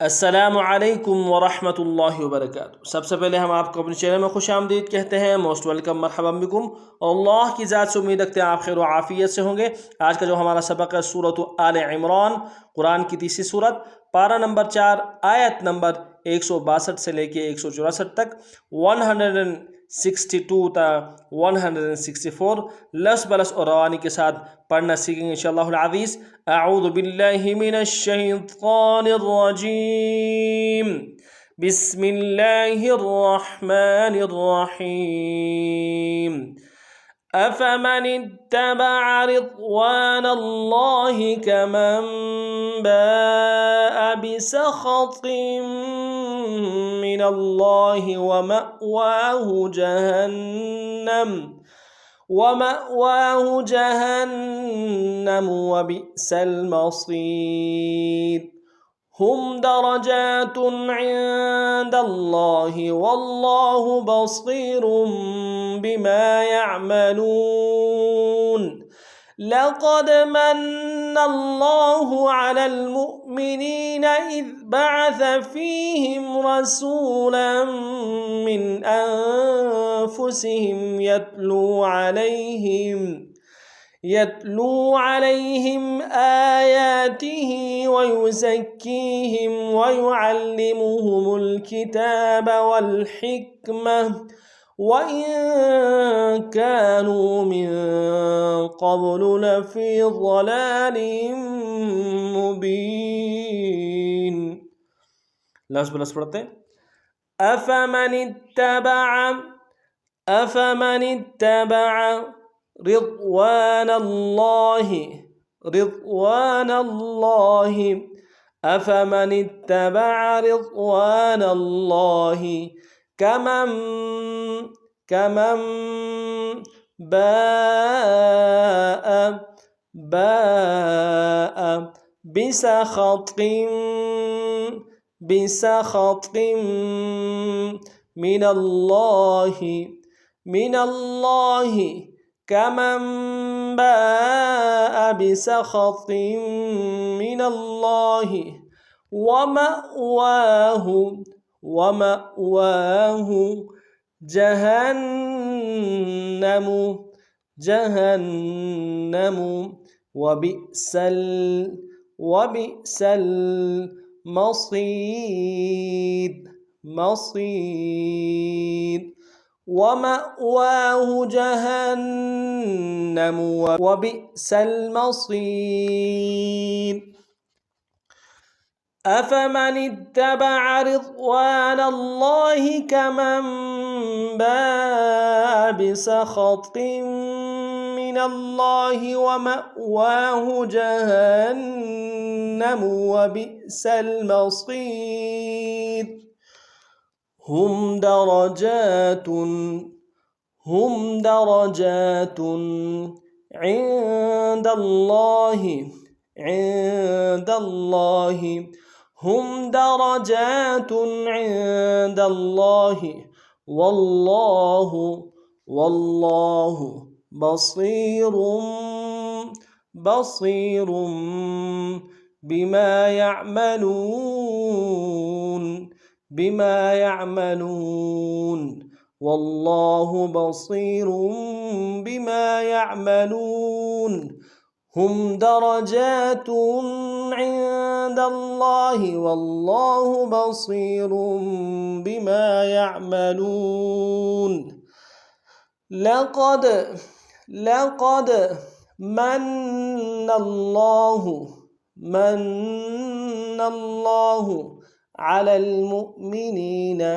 अस्सलामु अलैकुम वरहमतुल्लाहि वबरकातुहू। सबसे पहले हम आपको अपने चैनल में खुश आमदीद कहते हैं। मोस्ट वेलकम, मरहबा बिकुम। अल्लाह की ज़ात से उम्मीद रखते हैं आप खैर आफ़ियत से होंगे। आज का जो हमारा सबक है सूरत आल इमरान, कुरान की तीसरी सूरत, पारा नंबर 4, आयत नंबर 162 से लेके 164 तक, 162 था 164 लस बलस और रवानी के साथ पढ़ना सीखेंगे इंशाअल्लाह अज़ीज़। अऊज़ु बिल्लाहि मिनश शैतानिर रजीम, बिस्मिल्लाहिर रहमानिर रहीम। अफमन इत्तबअ रिज़वानल्लाहि कमन बाअ बिसख़तिन मिनल्लाहि वमअवाहु जहन्नम वबिअसल मसीर। हुम दरजातुन इंदल्लाहि वल्लाहु बसीरुम बिमा यअमलून। लक़द मन्नल्लाहु अलल मुअमिनीना इज़ बअस फ़ीहिम रसूलन मिन अनफुसिहिम यत्लू अलैहिम आयातिहि वयुज़क्कीहिम वयुअल्लिमुहुमुल किताब वल हिक्मह वइन कानू मिन क़ब्लु लफ़ी ज़लालिम मुबीन। लफ्ज़ बलस पढ़ते हैं। अफमन इत्तबअ रिज़वानल्लाहि अफमन इत्तबअ रिज़वानल्लाहि कमन बाअ बिसख़तिन मिनल्लाहि कमन बाअ बिसख़तिन मिनल्लाहि वमअवाहु जहन्नम वबिअसल मसीर। वमअवाहु जहन्नम वबिअसल मसीर। अफमन इत्तबअ रिज़वानल्लाहि कमन बाअ बिसख़तिन मिनल्लाहि वमअवाहु जहन्नम वबिअसल मसीर। हुम दरजातुन इंदल्लाहि वल्लाहु बसीरुम बिमा यअमलून। वल्लाहु बसीरुम बिमा यअमलून। हुम दरजातुन इंदल्लाहि वल्लाहु बसीरुम बिमा यअमलून। लक़द मन्नल्लाहु अलल मुअमिनीना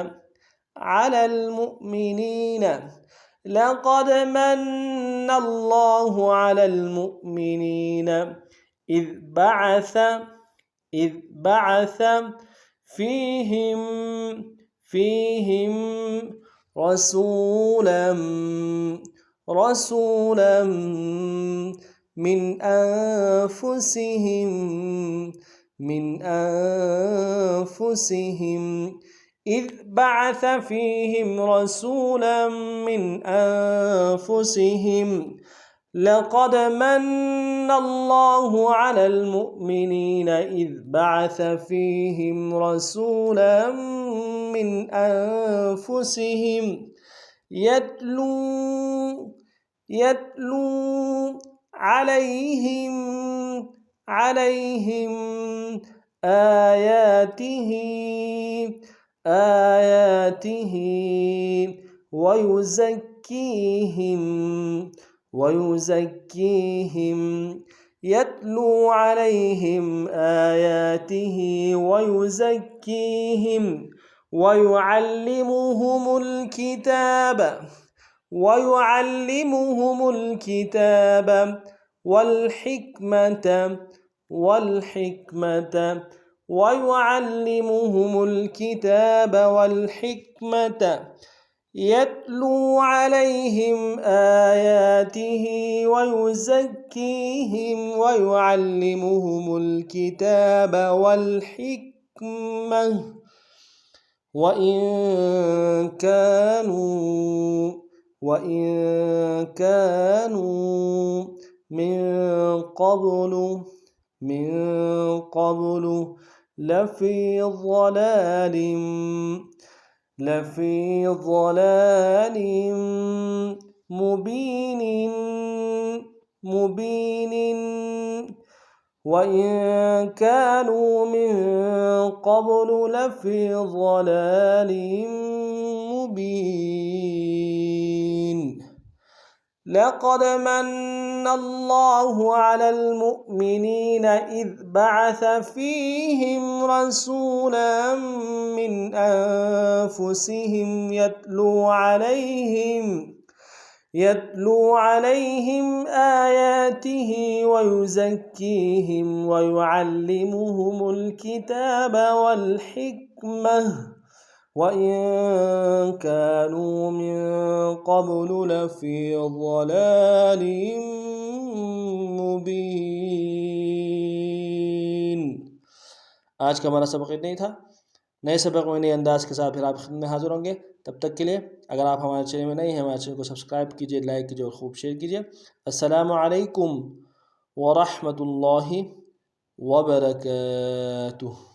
लक़द मन्नल्लाहु अलल मुअमिनीना इज़ बअस फ़ीहिम रसूलन मिन अनफुसिहिम إذ بعث فيهم رسولا من أنفسهم لقد من الله على المؤمنين إذ بعث فيهم رسولا من أنفسهم يتلو عليهم آياته ويزكيهم يتلو عليهم آياته ويزكيهم ويعلمهم الكتاب والحكمة يتلو عليهم آياته ويزكيهم ويعلمهم الكتاب والحكمة وإن كانوا من قبل لفي ضلال مبين وإن كانوا من قبل لفي ضلال مبين لقد من الله على المؤمنين إذ بعث فيهم رسولا من أنفسهم يتلو عليهم آياته ويزكيهم ويعلمهم الكتاب والحكمة وإن كانوا من قبل لفي ضلال مبين। आज का हमारा सबक इतना ही था। नए सबक में नए अंदाज के साथ फिर आप खिदमत में हाजिर होंगे। तब तक के लिए अगर आप हमारे चैनल में नए हैं, हमारे चैनल को सब्सक्राइब कीजिए, लाइक कीजिए और खूब शेयर कीजिए। अस्सलामु अलैकुम व रहमतुल्लाहि व बरकातुहू।